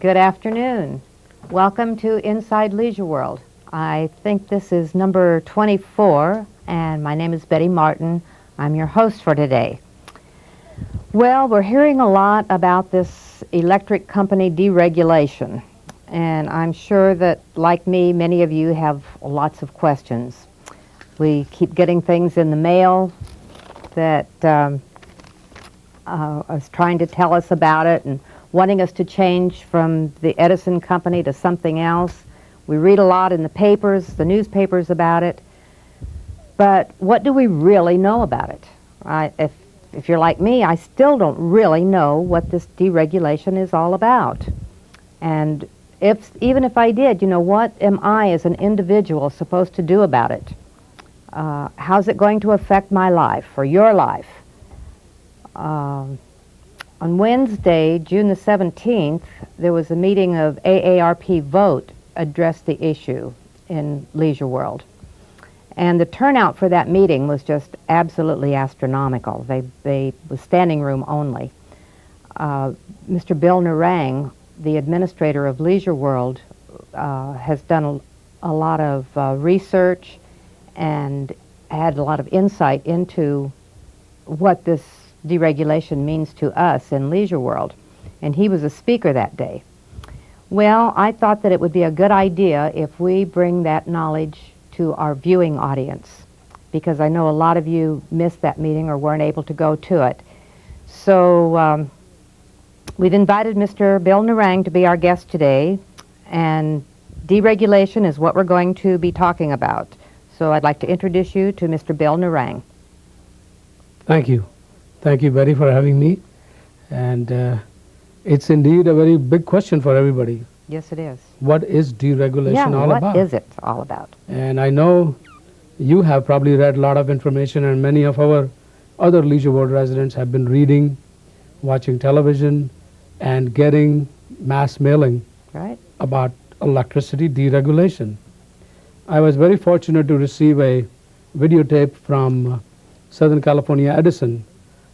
Good afternoon. Welcome to Inside Leisure World. I think this is number 24, and my name is Betty Martin. I'm your host for today. Well, we're hearing a lot about this electric company deregulation, and I'm sure that, like me, many of you have lots of questions. We keep getting things in the mail that is trying to tell us about it and wanting us to change from the Edison company to something else. We read a lot in the papers, the newspapers about it. But what do we really know about it? If you're like me, I still don't really know what this deregulation is all about. And even if I did, what am I as an individual supposed to do about it? How's it going to affect my life or your life? On Wednesday, June the 17th, there was a meeting of AARP Vote addressed the issue in Leisure World. And the turnout for that meeting was just absolutely astronomical. They was standing room only. Mr. Bill Dereg, the administrator of Leisure World, has done a lot of research and had a lot of insight into what this deregulation means to us in Leisure World, and he was a speaker that day. Well, I thought that it would be a good idea if we bring that knowledge to our viewing audience, because I know a lot of you missed that meeting or weren't able to go to it. So we've invited Mr. Bill Dereg to be our guest today, and deregulation is what we're going to be talking about. So I'd like to introduce you to Mr. Bill Dereg. Thank you. Thank you, Betty, for having me. And it's indeed a very big question for everybody. Yes, it is. What is deregulation all about? What is it all about? And I know you have probably read a lot of information, and many of our other Leisure World residents have been reading, watching television, and getting mass mailing about electricity deregulation. I was very fortunate to receive a videotape from Southern California Edison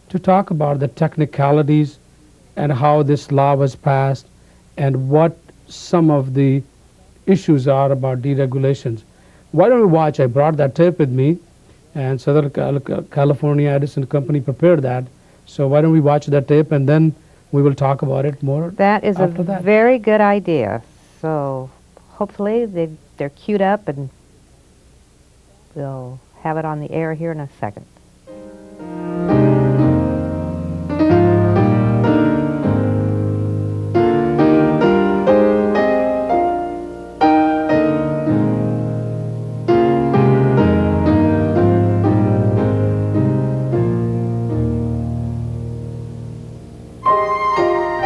to talk about the technicalities and how this law was passed and what some of the issues are about deregulations. Why don't we watch? I brought that tape with me, and Southern California Edison Company prepared that. So why don't we watch that tape, and then we will talk about it more. That is very good idea. So hopefully they're queued up, and we'll have it on the air here in a second.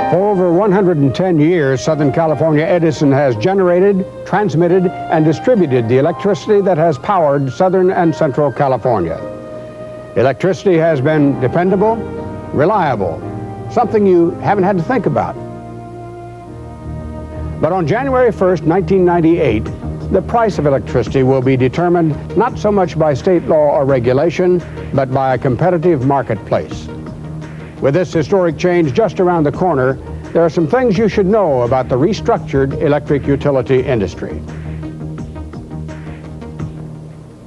For over 110 years, Southern California Edison has generated, transmitted, and distributed the electricity that has powered Southern and Central California. Electricity has been dependable, reliable, something you haven't had to think about. But on January 1st, 1998, the price of electricity will be determined not so much by state law or regulation, but by a competitive marketplace. With this historic change just around the corner, there are some things you should know about the restructured electric utility industry.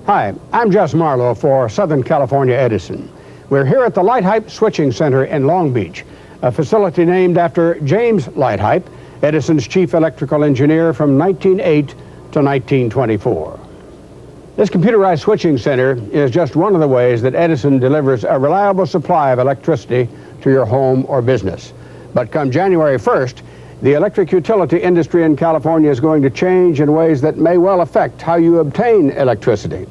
Hi, I'm Jess Marlowe for Southern California Edison. We're here at the Lighthype Switching Center in Long Beach, a facility named after James Lighthype, Edison's chief electrical engineer from 1908 to 1924. This computerized switching center is just one of the ways that Edison delivers a reliable supply of electricity to your home or business. But come January 1st, the electric utility industry in California is going to change in ways that may well affect how you obtain electricity.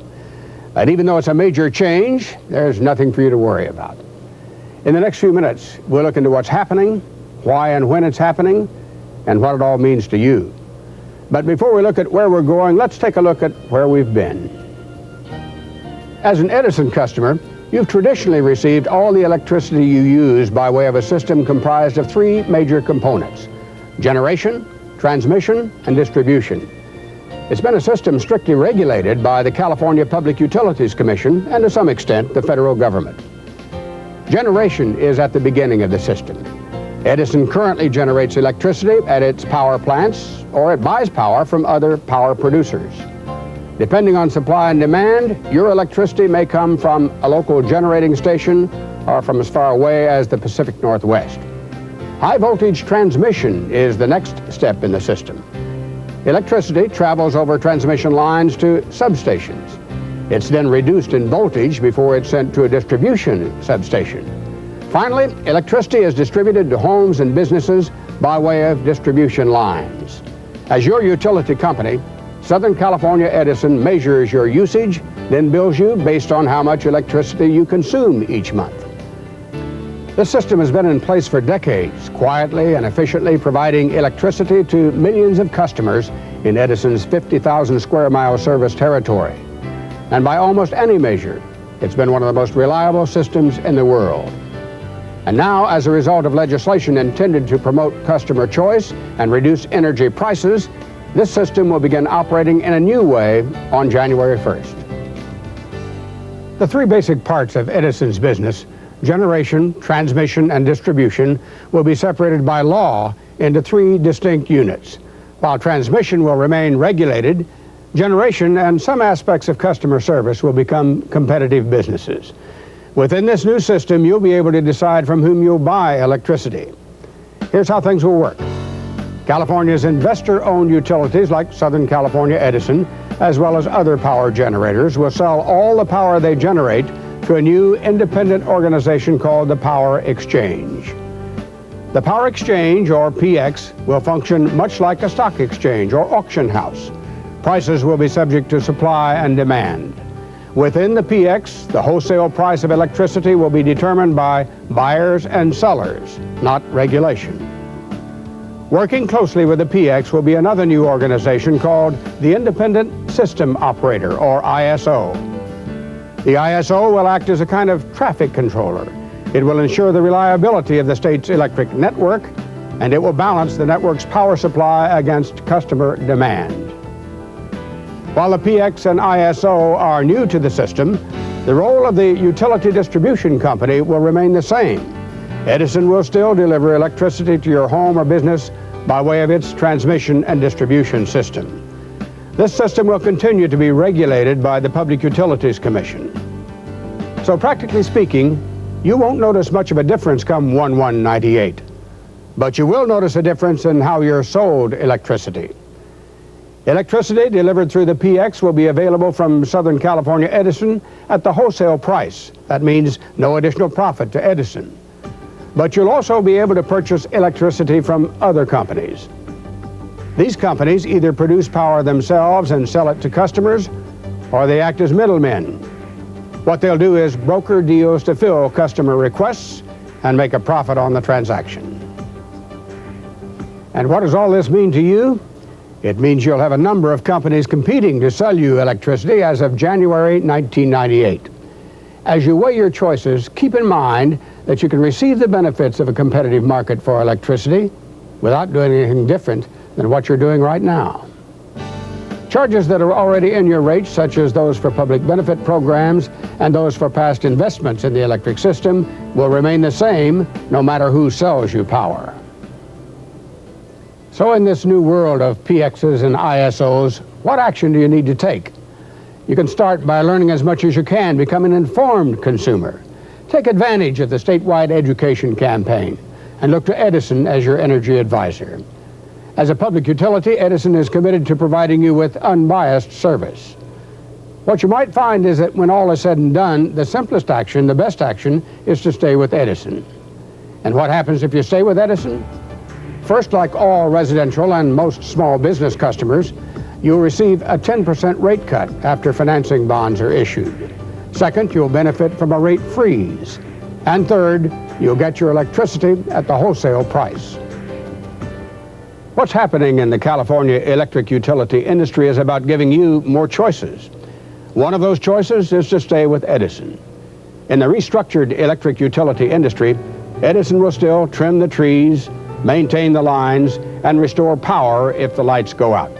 And even though it's a major change, there's nothing for you to worry about. In the next few minutes, we'll look into what's happening, why and when it's happening, and what it all means to you. But before we look at where we're going, let's take a look at where we've been. As an Edison customer, you've traditionally received all the electricity you use by way of a system comprised of three major components: generation, transmission, and distribution. It's been a system strictly regulated by the California Public Utilities Commission and to some extent the federal government. Generation is at the beginning of the system. Edison currently generates electricity at its power plants, or it buys power from other power producers. Depending on supply and demand, your electricity may come from a local generating station or from as far away as the Pacific Northwest. High voltage transmission is the next step in the system. Electricity travels over transmission lines to substations. It's then reduced in voltage before it's sent to a distribution substation. Finally, electricity is distributed to homes and businesses by way of distribution lines. As your utility company, Southern California Edison measures your usage, then bills you based on how much electricity you consume each month. This system has been in place for decades, quietly and efficiently providing electricity to millions of customers in Edison's 50,000 square mile service territory. And by almost any measure, it's been one of the most reliable systems in the world. And now, as a result of legislation intended to promote customer choice and reduce energy prices, this system will begin operating in a new way on January 1st. The three basic parts of Edison's business, generation, transmission, and distribution, will be separated by law into three distinct units. While transmission will remain regulated, generation and some aspects of customer service will become competitive businesses. Within this new system, you'll be able to decide from whom you'll buy electricity. Here's how things will work. California's investor-owned utilities like Southern California Edison, as well as other power generators, will sell all the power they generate to a new independent organization called the Power Exchange. The Power Exchange, or PX, will function much like a stock exchange or auction house. Prices will be subject to supply and demand. Within the PX, the wholesale price of electricity will be determined by buyers and sellers, not regulation. Working closely with the PX will be another new organization called the Independent System Operator, or ISO. The ISO will act as a kind of traffic controller. It will ensure the reliability of the state's electric network, and it will balance the network's power supply against customer demand. While the PX and ISO are new to the system, the role of the utility distribution company will remain the same. Edison will still deliver electricity to your home or business by way of its transmission and distribution system. This system will continue to be regulated by the Public Utilities Commission. So practically speaking, you won't notice much of a difference come 1/1/98. But you will notice a difference in how you're sold electricity. Electricity delivered through the PX will be available from Southern California Edison at the wholesale price. That means no additional profit to Edison. But you'll also be able to purchase electricity from other companies. These companies either produce power themselves and sell it to customers, or they act as middlemen. What they'll do is broker deals to fill customer requests and make a profit on the transaction. And what does all this mean to you? It means you'll have a number of companies competing to sell you electricity as of January 1998. As you weigh your choices, keep in mind that you can receive the benefits of a competitive market for electricity without doing anything different than what you're doing right now. Charges that are already in your rates, such as those for public benefit programs and those for past investments in the electric system, will remain the same no matter who sells you power. So in this new world of PXs and ISOs, what action do you need to take? You can start by learning as much as you can, become an informed consumer. Take advantage of the statewide education campaign and look to Edison as your energy advisor. As a public utility, Edison is committed to providing you with unbiased service. What you might find is that when all is said and done, the simplest action, the best action, is to stay with Edison. And what happens if you stay with Edison? First, like all residential and most small business customers, you'll receive a 10% rate cut after financing bonds are issued. Second, you'll benefit from a rate freeze. And third, you'll get your electricity at the wholesale price. What's happening in the California electric utility industry is about giving you more choices. One of those choices is to stay with Edison. In the restructured electric utility industry, Edison will still trim the trees, maintain the lines, and restore power if the lights go out.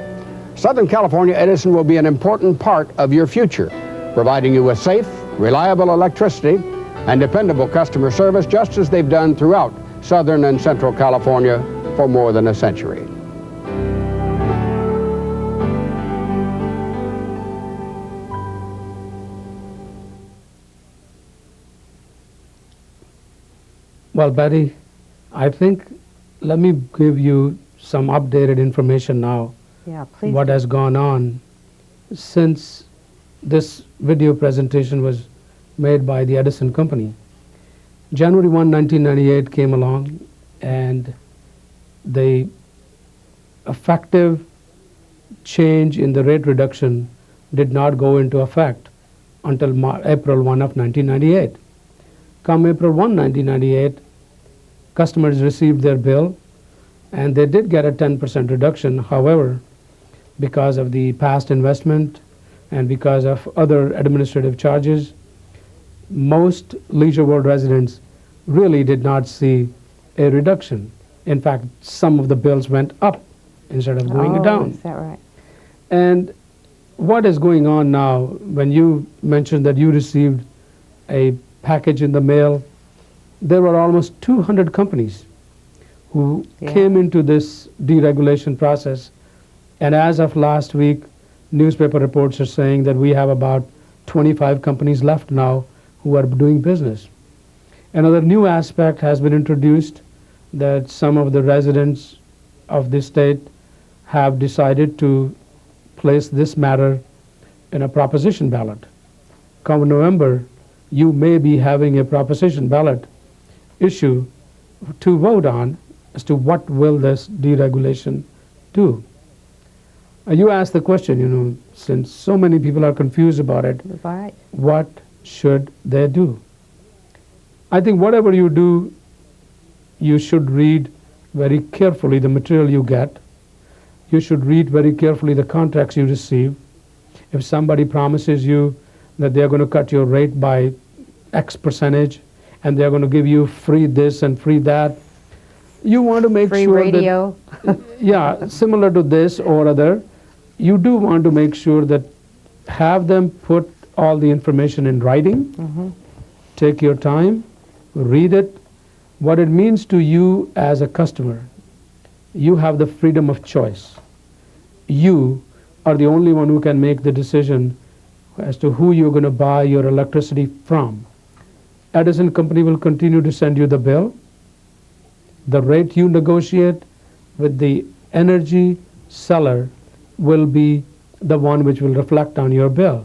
Southern California Edison will be an important part of your future, providing you with safe, reliable electricity and dependable customer service, just as they've done throughout Southern and Central California for more than a century. Well, Betty, I think let me give you some updated information now. Yeah, please. What has gone on since this video presentation was made by the Edison Company. January 1, 1998 came along, and the effective change in the rate reduction did not go into effect until April 1 of 1998. Come April 1, 1998, customers received their bill, and they did get a 10% reduction. However, because of the past investment and because of other administrative charges, most Leisure World residents really did not see a reduction. In fact, some of the bills went up instead of going down. Is that right? And what is going on now, when you mentioned that you received a package in the mail, there were almost 200 companies who came into this deregulation process. And as of last week, newspaper reports are saying that we have about 25 companies left now who are doing business. Another new aspect has been introduced, that some of the residents of this state have decided to place this matter in a proposition ballot. Come November, you may be having a proposition ballot issue to vote on as to what will this deregulation do. You asked the question, since so many people are confused about it, Right. what should they do? I think whatever you do, you should read very carefully the material you get. You should read very carefully the contracts you receive. If somebody promises you that they're going to cut your rate by X percentage and they're going to give you free this and free that, you want to make Free sure radio. that, yeah, similar to this or other, you do want to make sure that have them put all the information in writing. Take your time, read it. What it means to you as a customer, you have the freedom of choice. You are the only one who can make the decision as to who you're going to buy your electricity from. Edison Company will continue to send you the bill. The rate you negotiate with the energy seller will be the one which will reflect on your bill.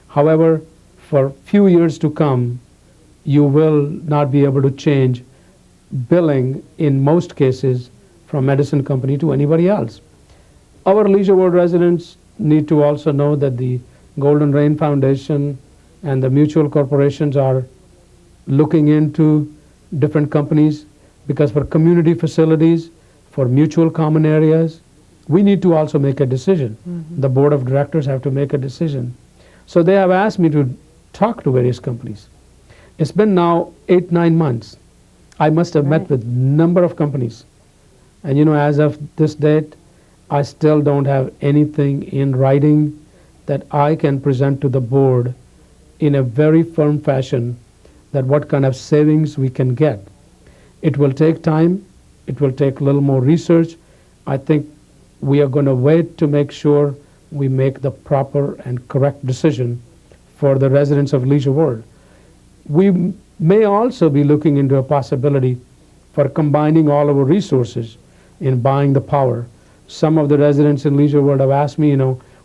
However, for few years to come, you will not be able to change billing in most cases from Edison Company to anybody else. Our Leisure World residents need to also know that the Golden Rain Foundation and the mutual corporations are looking into different companies, because for community facilities, for mutual common areas, we need to also make a decision. The board of directors have to make a decision. So they have asked me to talk to various companies. It's been now 8-9 months. I must have met with number of companies. And as of this date, I still don't have anything in writing that I can present to the board in a very firm fashion that what kind of savings we can get. It will take time. It will take a little more research. I think we are going to wait to make sure we make the proper and correct decision for the residents of Leisure World. We may also be looking into a possibility for combining all our resources in buying the power Some of the residents in Leisure World have asked me,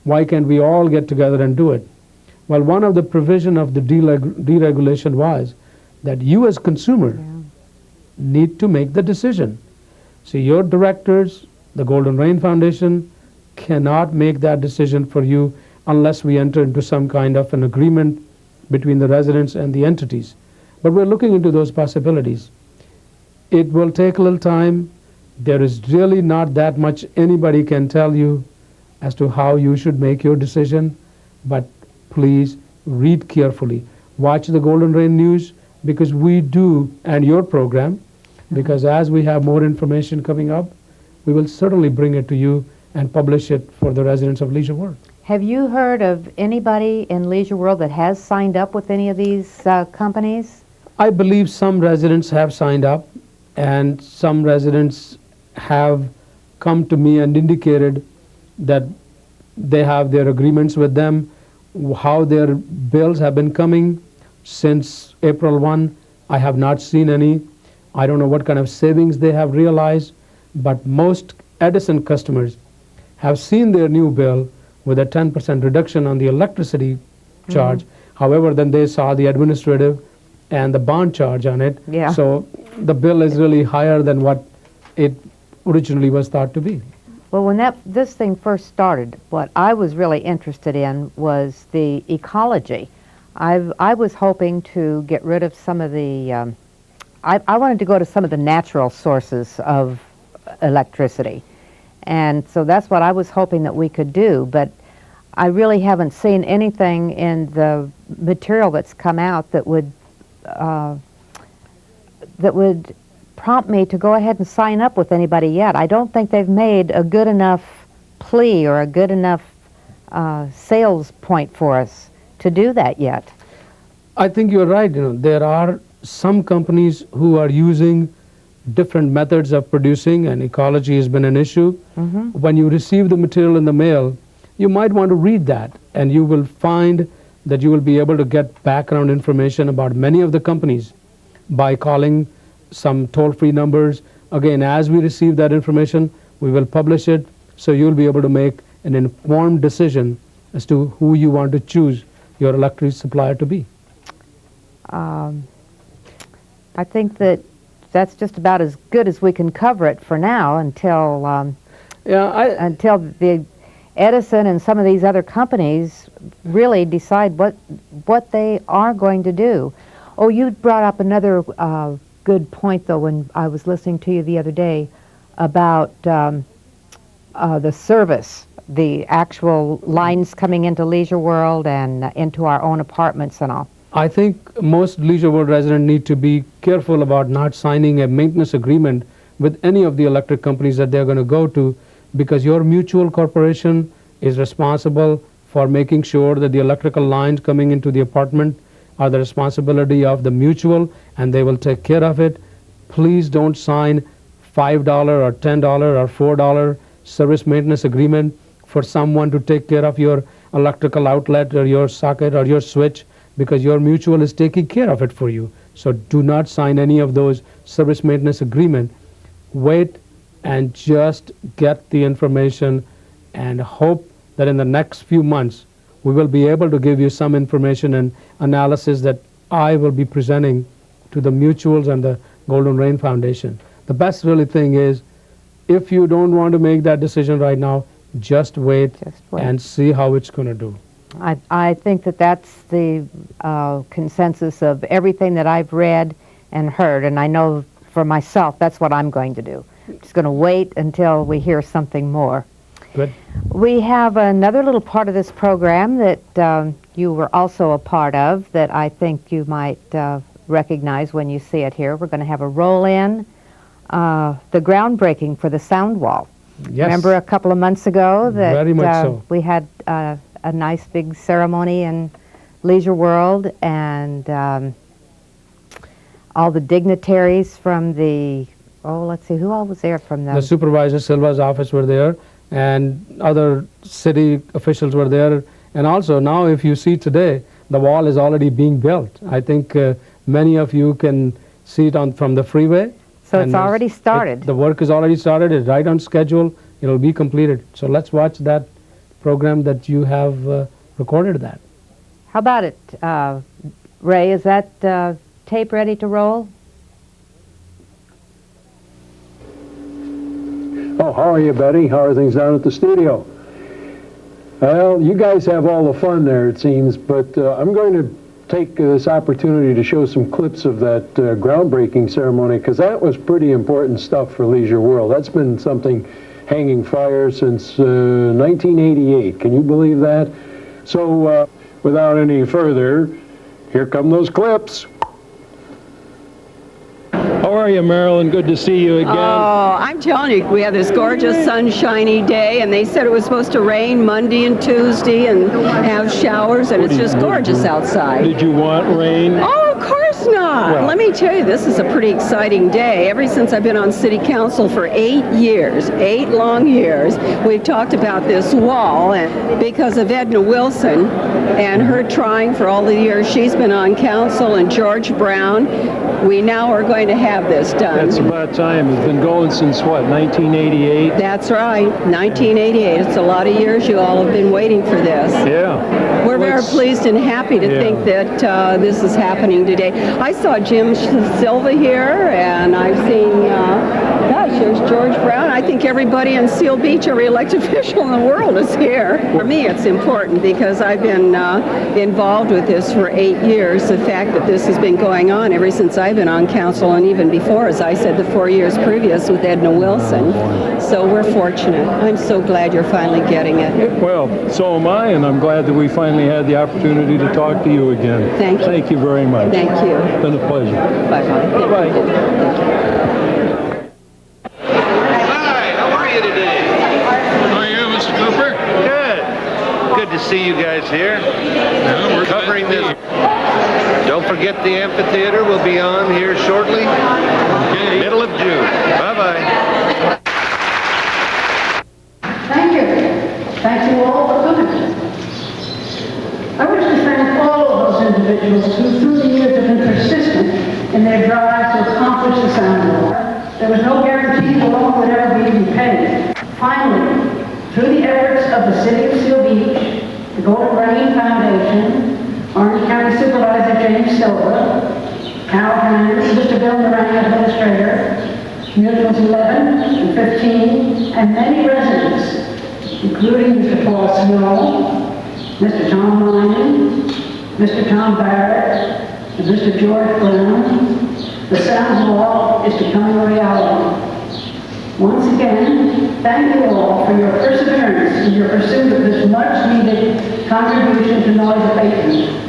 why can't we all get together and do it? Well, one of the provision of the deregulation was that you as consumer need to make the decision. So your directors, the Golden Rain Foundation, cannot make that decision for you unless we enter into some kind of an agreement between the residents and the entities. But we're looking into those possibilities. It will take a little time. There is really not that much anybody can tell you as to how you should make your decision, but please read carefully. Watch the Golden Rain News, because we do, and your program, because as we have more information coming up, we will certainly bring it to you and publish it for the residents of Leisure World. Have you heard of anybody in Leisure World that has signed up with any of these companies? I believe some residents have signed up, and some residents have come to me and indicated that they have their agreements with them, how their bills have been coming since April 1. I have not seen any. I don't know what kind of savings they have realized, but most Edison customers have seen their new bill with a 10% reduction on the electricity charge. However, then they saw the administrative and the bond charge on it. Yeah. So the bill is really higher than what it originally was thought to be. Well, when this thing first started, what I was really interested in was the ecology. I was hoping to get rid of some of the, I wanted to go to some of the natural sources of electricity. And so that's what I was hoping that we could do, but I really haven't seen anything in the material that's come out that would prompt me to go ahead and sign up with anybody yet. I don't think they've made a good enough plea or a good enough sales point for us to do that yet. I think you're right. There are some companies who are using different methods of producing, and ecology has been an issue. When you receive the material in the mail, you might want to read that, and you will find that you will be able to get background information about many of the companies by calling some toll-free numbers. Again, as we receive that information, we will publish it, so you'll be able to make an informed decision as to who you want to choose your electricity supplier to be. I think that's just about as good as we can cover it for now until until the Edison and some of these other companies really decide what they are going to do. Oh, you brought up another good point, though, when I was listening to you the other day about the service, the actual lines coming into Leisure World and into our own apartments and all. I think most Leisure World residents need to be careful about not signing a maintenance agreement with any of the electric companies that they're going to go to, because your mutual corporation is responsible for making sure that the electrical lines coming into the apartment are the responsibility of the mutual, and they will take care of it. Please don't sign $5 or $10 or $4 service maintenance agreement for someone to take care of your electrical outlet or your socket or your switch, because your mutual is taking care of it for you. So do not sign any of those service maintenance agreement. Wait and just get the information, and hope that in the next few months we will be able to give you some information and analysis that I will be presenting to the mutuals and the Golden Rain Foundation. The best really thing is, if you don't want to make that decision right now, just wait and see how it's going to do. I think that's the consensus of everything that I've read and heard, and I know for myself that's what I'm going to do. Just going to wait until we hear something more. Good. We have another little part of this program that you were also a part of that I think you might recognize when you see it here. We're going to have a roll-in, the groundbreaking for the sound wall. Yes. Remember a couple of months ago that Very much so. We had a nice big ceremony in Leisure World, and all the dignitaries from the, let's see, who all was there from the Supervisor Silva's office were there, and other city officials were there. And also now, if you see today, the wall is already being built. I think many of you can see it from the freeway. So it's already started. The work is already started. It's right on schedule. it'll be completed. So let's watch that program that you have recorded that. How about it, Ray? Is that tape ready to roll? Oh, how are you, Betty? How are things down at the studio? Well, you guys have all the fun there, it seems, but I'm going to take this opportunity to show some clips of that groundbreaking ceremony, because that was pretty important stuff for Leisure World. That's been something hanging fire since 1988. Can you believe that? So, without any further, here come those clips. How are you, Marilyn? Good to see you again. Oh, I'm telling you, we have this gorgeous sunshiny day, and they said it was supposed to rain Monday and Tuesday and have showers, and it's just gorgeous outside. Did you want rain? Oh, of course not. Well, let me tell you, this is a pretty exciting day. Ever since I've been on City Council for 8 years, 8 long years, we've talked about this wall, and because of Edna Wilson and her trying for all the years she's been on council, and George Brown, we now are going to have this done. That's about time. It's been going since, what, 1988? That's right, 1988. It's a lot of years you all have been waiting for this. Yeah. We're very pleased and happy to think that this is happening today. I saw Jim Silva here, and I've seen, gosh, there's George Brown. I think everybody in Seal Beach, every elected official in the world is here. For me, it's important because I've been involved with this for 8 years. The fact that this has been going on ever since I've been on council, and even before, as I said, the 4 years previous with Edna Wilson. So we're fortunate. I'm so glad you're finally getting it. Well, so am I, and I'm glad that we finally had the opportunity to talk to you again. Thank you. Thank you very much. Thank you. It's been a pleasure. Bye-bye. Bye-bye. Hi, how are you today? How are you, Mr. Cooper? Good. Good to see you guys here. Yeah, we're Covering glad to this. be here. Don't forget the amphitheater will be on here shortly. Okay. Middle of June. Bye-bye. Thank you. Thank you all for coming. I wish to thank all of those individuals who, through the years, have been persistent in their drive to accomplish the sound law. There was no guarantee the law would ever be repaid. Finally, through the efforts of the City of Seal Beach, the Golden Rain Foundation, Orange County Supervisor James Silva, Carol Hernandez, Mr. Bill Moran, Administrator, Mutuals 11 and 15, and many residents, including Mr. Paul Snow, Mr. Tom Lyman, Mr. Tom Barrett, and Mr. George Brown, the sound law is becoming a reality. Once again, thank you all for your perseverance in your pursuit of this much-needed contribution to noise abatement.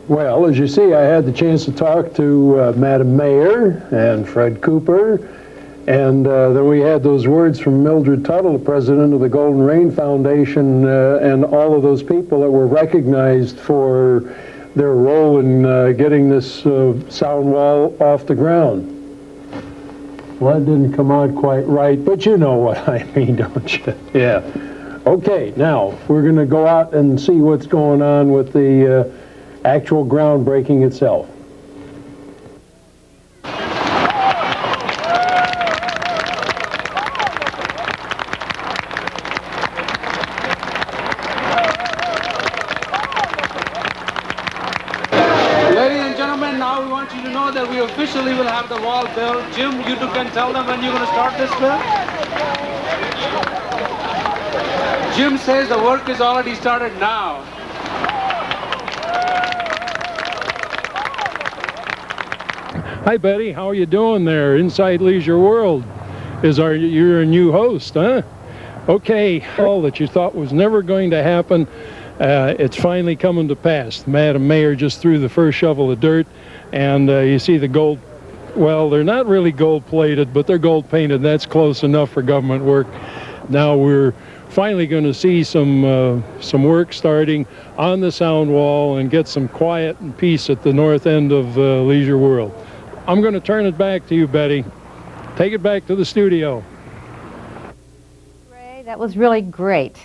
Well, as you see, I had the chance to talk to Madam Mayor and Fred Cooper, and then we had those words from Mildred Tuttle, the president of the Golden Rain Foundation, and all of those people that were recognized for their role in getting this sound wall off the ground. Well, that didn't come out quite right, but you know what I mean, don't you? Yeah. Okay, now we're going to go out and see what's going on with the actual groundbreaking itself. Ladies and gentlemen, now we want you to know that we officially will have the wall built. Jim, you two can tell them when you're going to start this build. Jim says the work is already started now. Hi, Betty. How are you doing there inside Leisure World? You're a new host, huh? Okay, all that you thought was never going to happen, it's finally coming to pass. Madam Mayor just threw the first shovel of dirt, and you see the gold well, they're not really gold-plated, but they're gold-painted. That's close enough for government work. Now we're finally going to see some work starting on the sound wall and get some quiet and peace at the north end of Leisure World. I'm going to turn it back to you, Betty. Take it back to the studio. Ray, that was really great.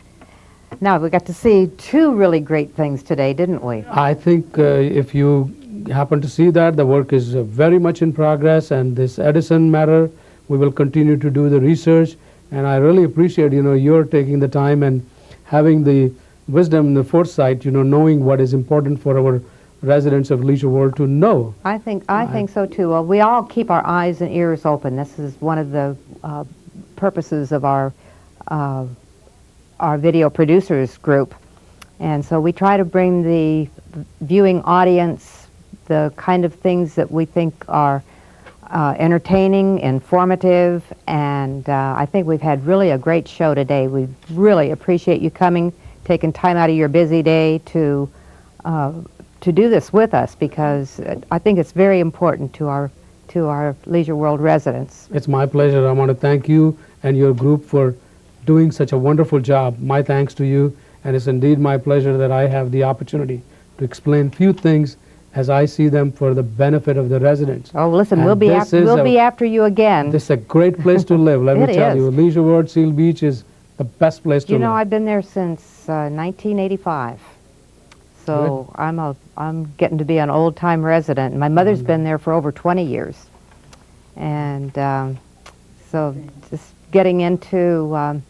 Now, we got to see two really great things today, didn't we? I think if you happen to see that, the work is very much in progress, and this Edison matter, we will continue to do the research, and I really appreciate, you're taking the time and having the wisdom and the foresight, knowing what is important for our residents of Leisure World to know. I think so too. Well, we all keep our eyes and ears open. This is one of the purposes of our video producers group, and so we try to bring the viewing audience the kind of things that we think are entertaining, informative, and I think we've had really a great show today. We really appreciate you coming, taking time out of your busy day to do this with us, because I think it's very important to our Leisure World residents. It's my pleasure. I want to thank you and your group for doing such a wonderful job. My thanks to you, and it's indeed my pleasure that I have the opportunity to explain few things as I see them for the benefit of the residents. Oh, listen, And we'll be after you again. This is a great place to live, let me tell you. Leisure World Seal Beach is the best place to live. I've been there since 1985. So I'm getting to be an old-time resident. My mother's been there for over 20 years. And so just getting into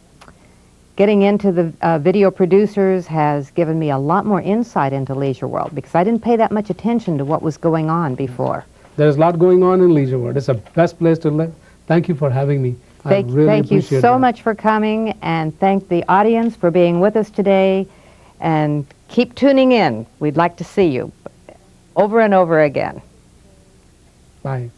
the video producers has given me a lot more insight into Leisure World, because I didn't pay that much attention to what was going on before. There's a lot going on in Leisure World. It's the best place to live. Thank you for having me. Thank you so much for coming, and thank the audience for being with us today. And keep tuning in. We'd like to see you over and over again. Bye.